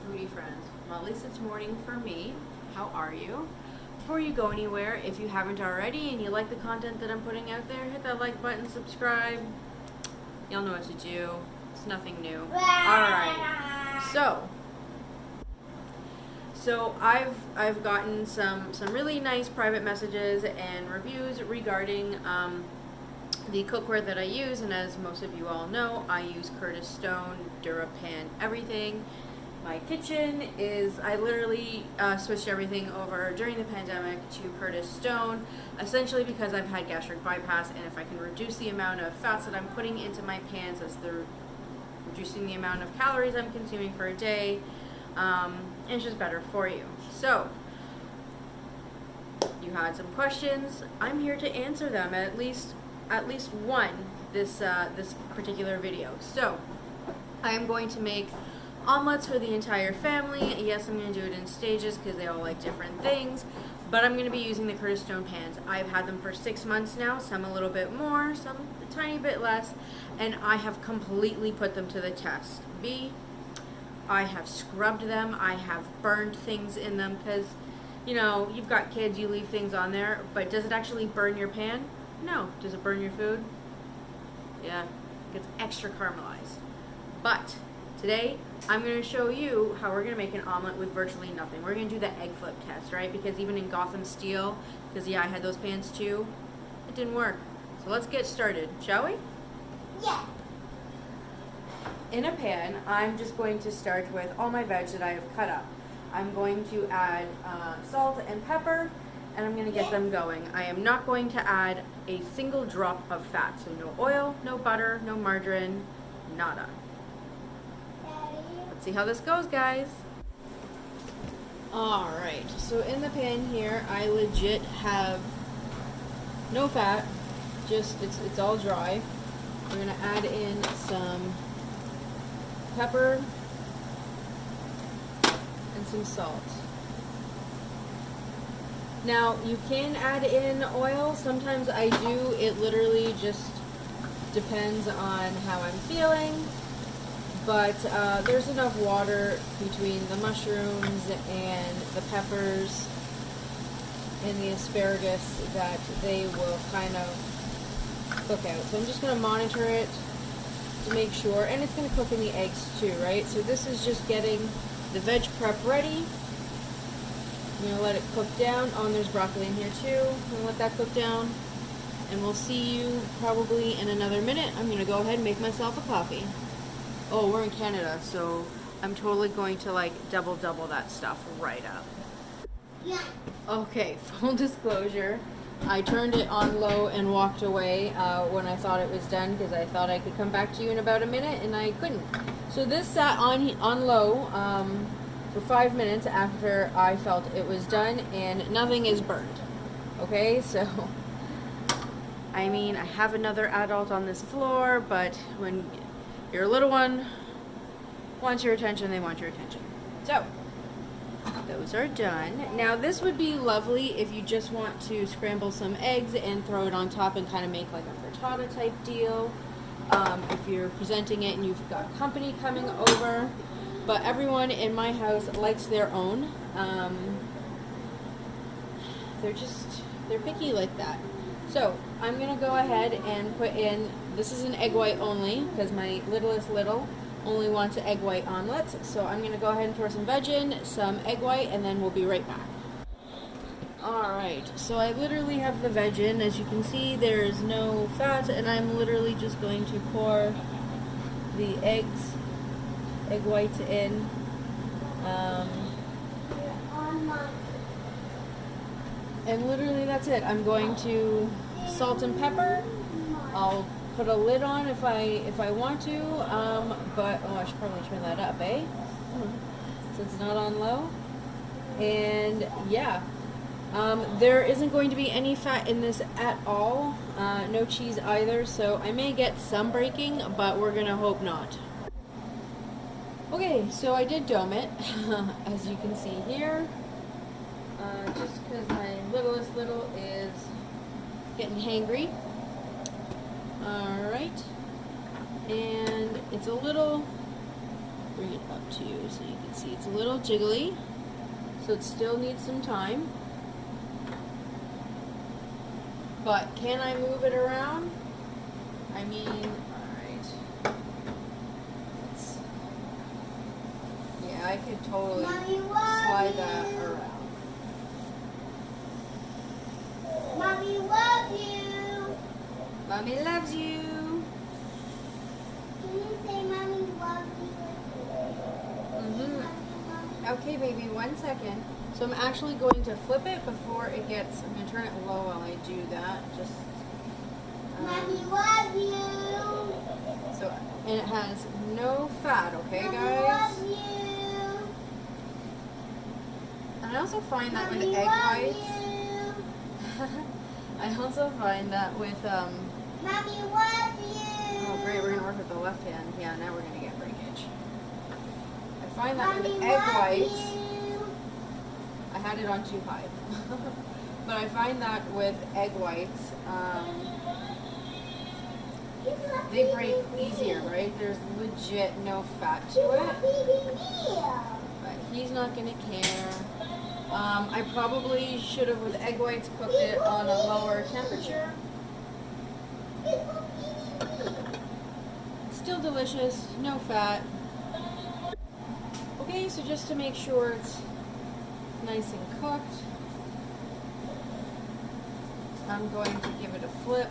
foodie friends. Well, at least it's morning for me. How are you? Before you go anywhere, if you haven't already and you like the content that I'm putting out there, hit that like button, subscribe. Y'all know what to do. It's nothing new. Alright. So I've gotten some really nice private messages and reviews regarding the cookware that I use, and as most of you all know, I use Curtis Stone Durapans everything. My kitchen is, I literally switched everything over during the pandemic to Curtis Stone, essentially because I've had gastric bypass, and if I can reduce the amount of fats that I'm putting into my pans, as they're reducing the amount of calories I'm consuming for a day, and it's just better for you. So, you had some questions. I'm here to answer them, at least one this particular video. So, I am going to make omelets for the entire family. Yes, I'm going to do it in stages because they all like different things, but I'm going to be using the Curtis Stone pans. I've had them for 6 months now, some a little bit more, some a tiny bit less, and I have completely put them to the test. I have scrubbed them, I have burned things in them, because, you know, you've got kids, you leave things on there, but does it actually burn your pan? No. Does it burn your food? Yeah, it gets extra caramelized. But today, I'm going to show you how we're going to make an omelet with virtually nothing. We're going to do the egg flip test, right? Because even in Gotham Steel, because yeah, I had those pans too, it didn't work. So let's get started, shall we? Yeah. In a pan, I'm just going to start with all my veg that I have cut up. I'm going to add salt and pepper, and I'm going to get them going. I am not going to add a single drop of fat, so no oil, no butter, no margarine, nada. Let's see how this goes, guys. Alright, so in the pan here, I legit have no fat, just it's all dry. We're going to add in some pepper and some salt. Now, you can add in oil. Sometimes I do. It literally just depends on how I'm feeling. But there's enough water between the mushrooms and the peppers and the asparagus that they will kind of cook out. So I'm just going to monitor it to make sure, and it's going to cook in the eggs too, right? So this is just getting the veg prep ready. I'm going to let it cook down. Oh, and there's broccoli in here too. I'm going to let that cook down, and we'll see you probably in another minute. I'm going to go ahead and make myself a coffee. Oh, we're in Canada, so I'm totally going to like double that stuff right up. Yeah. Okay, full disclosure, I turned it on low and walked away when I thought it was done, because I thought I could come back to you in about a minute, and I couldn't. So this sat on low for 5 minutes after I felt it was done, and nothing is burned. Okay, so I mean, I have another adult on this floor, but when your little one wants your attention, they want your attention. So those are done. Now this would be lovely if you just want to scramble some eggs and throw it on top and kind of make like a frittata type deal. If you're presenting it and you've got company coming over. But everyone in my house likes their own. They're picky like that. So I'm gonna go ahead and put in, this is an egg white only, because my littlest little only wants egg white omelets. So I'm gonna go ahead and throw some veg in, some egg white, and then we'll be right back. Alright, so I literally have the veg in. As you can see, there is no fat, and I'm literally just going to pour the egg whites in. And literally that's it. I'm going to salt and pepper. I'll put a lid on if I want to, but oh, I should probably turn that up, eh? Since it's not on low. And yeah, there isn't going to be any fat in this at all. No cheese either, so I may get some breaking, but we're gonna hope not. Okay, so I did dome it, as you can see here. Just because my littlest little is getting hangry. Alright. And it's a little bring it up to you so you can see it's a little jiggly, so it still needs some time. But can I move it around? I mean, alright. Yeah, I could totally slide that around. Mommy love you. Mommy loves you. Can you say mommy love you? Okay, baby, 1 second. So I'm actually going to flip it before it gets, I'm going to turn it low while I do that. Just, Mommy love you. so, and it has no fat, okay, Mommy guys? love you. And I also find that with Mommy egg love whites, you. I also find that with, Mommy love you. oh great, we're going to work with the left hand. Yeah, now we're going to get breakage. I find that Mommy with egg love whites, you. I had it on too high. But I find that with egg whites, they break easier, right? There's legit no fat to it. But he's not going to care. I probably should have, with egg whites, cooked it on a lower temperature. Still delicious, no fat. Okay, so just to make sure it's nice and cooked, I'm going to give it a flip.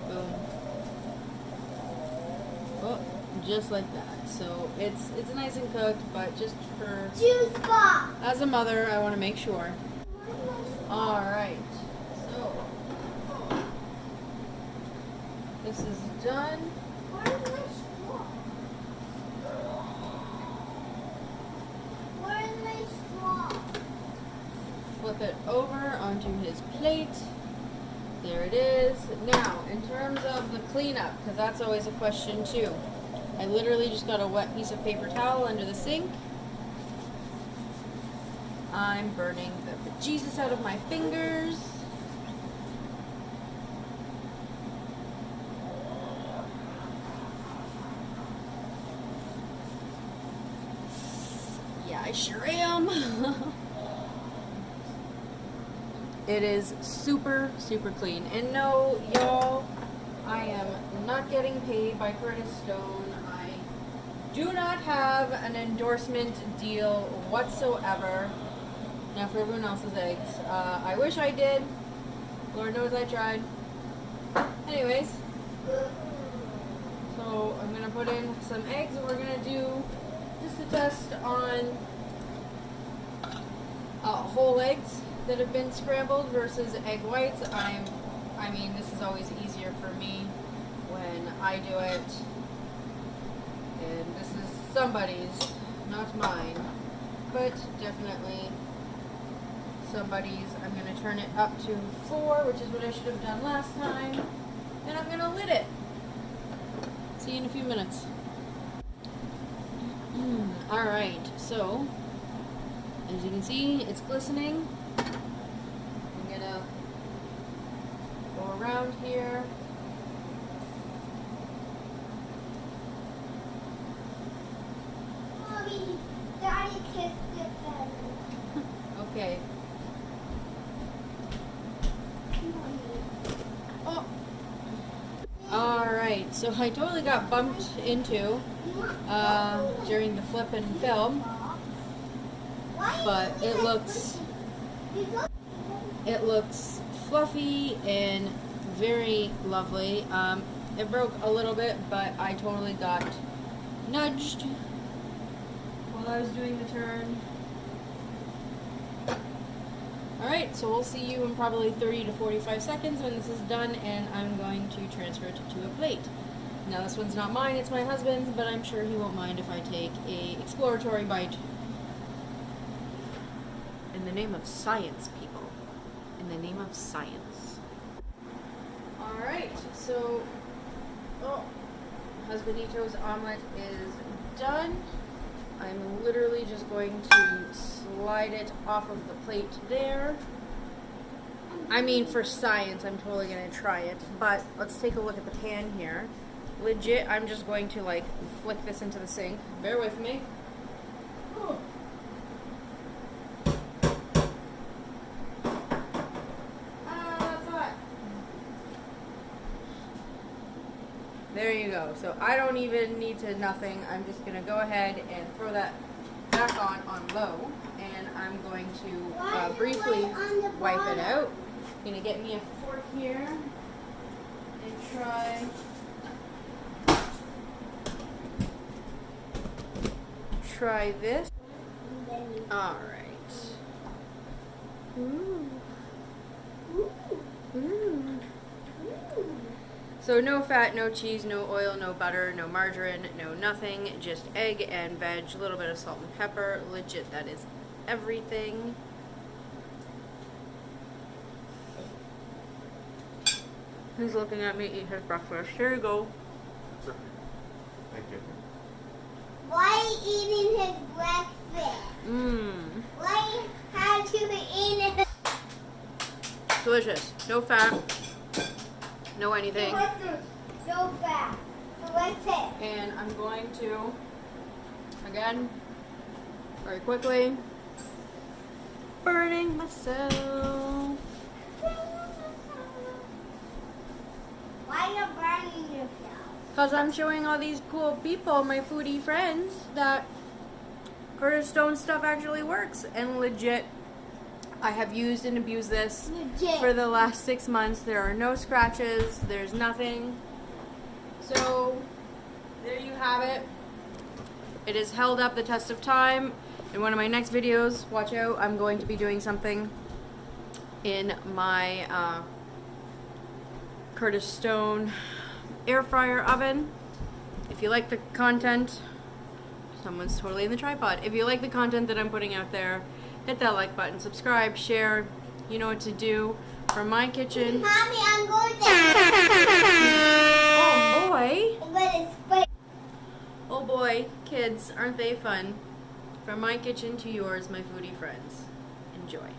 Boom. Oh, just like that. So it's nice and cooked, but just for Juice box. as a mother, I want to makeure. All right. So this is done. Where's my straw? Where's my straw? Flip it over onto his plate. There it is. Now, in terms of the cleanup, because that's always a question too. I literally just got a wet piece of paper towel under the sink. I'm burning the bejesus out of my fingers. Yeah, I sure am. It is super, super clean. And no, y'all, I am not getting paid by Curtis Stone. I do not have an endorsement deal whatsoever. Now for everyone else's eggs. I wish I did. Lord knows I tried. Anyways, so I'm going to put in some eggs and we're going to do just a test on whole eggs that have been scrambled versus egg whites. I mean, this is always easier for me when I do it. And this is somebody's, not mine, but definitely somebody's. I'm going to turn it up to 4, which is what I should have done last time. And I'm going to lid it. See you in a few minutes. Alright, so as you can see, it's glistening. I'm going to go around here. Mommy, Daddy kissed it better. Okay. Oh. Alright, so I totally got bumped into during the flip and film, but it looks fluffy and very lovely. It broke a little bit, but I totally got nudged while I was doing the turn. Alright, so we'll see you in probably 30 to 45 seconds when this is done, and I'm going to transfer it to a plate. Now this one's not mine, it's my husband's, but I'm sure he won't mind if I take a exploratory bite. In the name of science, people. In the name of science. Alright, so Husbandito's omelet is done. I'm literally just going to slide it off of the plate there. I mean, for science, I'm totally going to try it, but let's take a look at the pan here. legit, I'm just going to like flick this into the sink. Bear with me. That's hot. There you go. So I don't even need to nothing. I'm just gonna go ahead and throw that back on low, and I'm going to briefly wipe it out. I'm gonna get me a fork here and try this. All right. Ooh. Ooh. So no fat, no cheese, no oil, no butter, no margarine, no nothing, just egg and veg, a little bit of salt and pepper. Legit, that is everything. He's looking at me eat his breakfast. Here you go. Thank you. Why are you eating his breakfast? Why have you eaten it? Delicious. No fat. No anything. No fat. So what's it? And I'm going to, again, very quickly, burning myself. Why are you burning yourself? Because I'm showing all these cool people, my foodie friends, that Curtis Stone stuff actually works. And legit, I have used and abused this for the last 6 months. There are no scratches. There's nothing. So, there you have it. It has held up the test of time. In one of my next videos, watch out, I'm going to be doing something in my Curtis Stone air fryer oven. If you like the content, someone's totally in the tripod. If you like the content that I'm putting out there, hit that like button, subscribe, share. You know what to do. From my kitchen. Mommy, I'm going to. Oh boy. I'm going to spray. Oh boy, kids, aren't they fun? From my kitchen to yours, my foodie friends. Enjoy.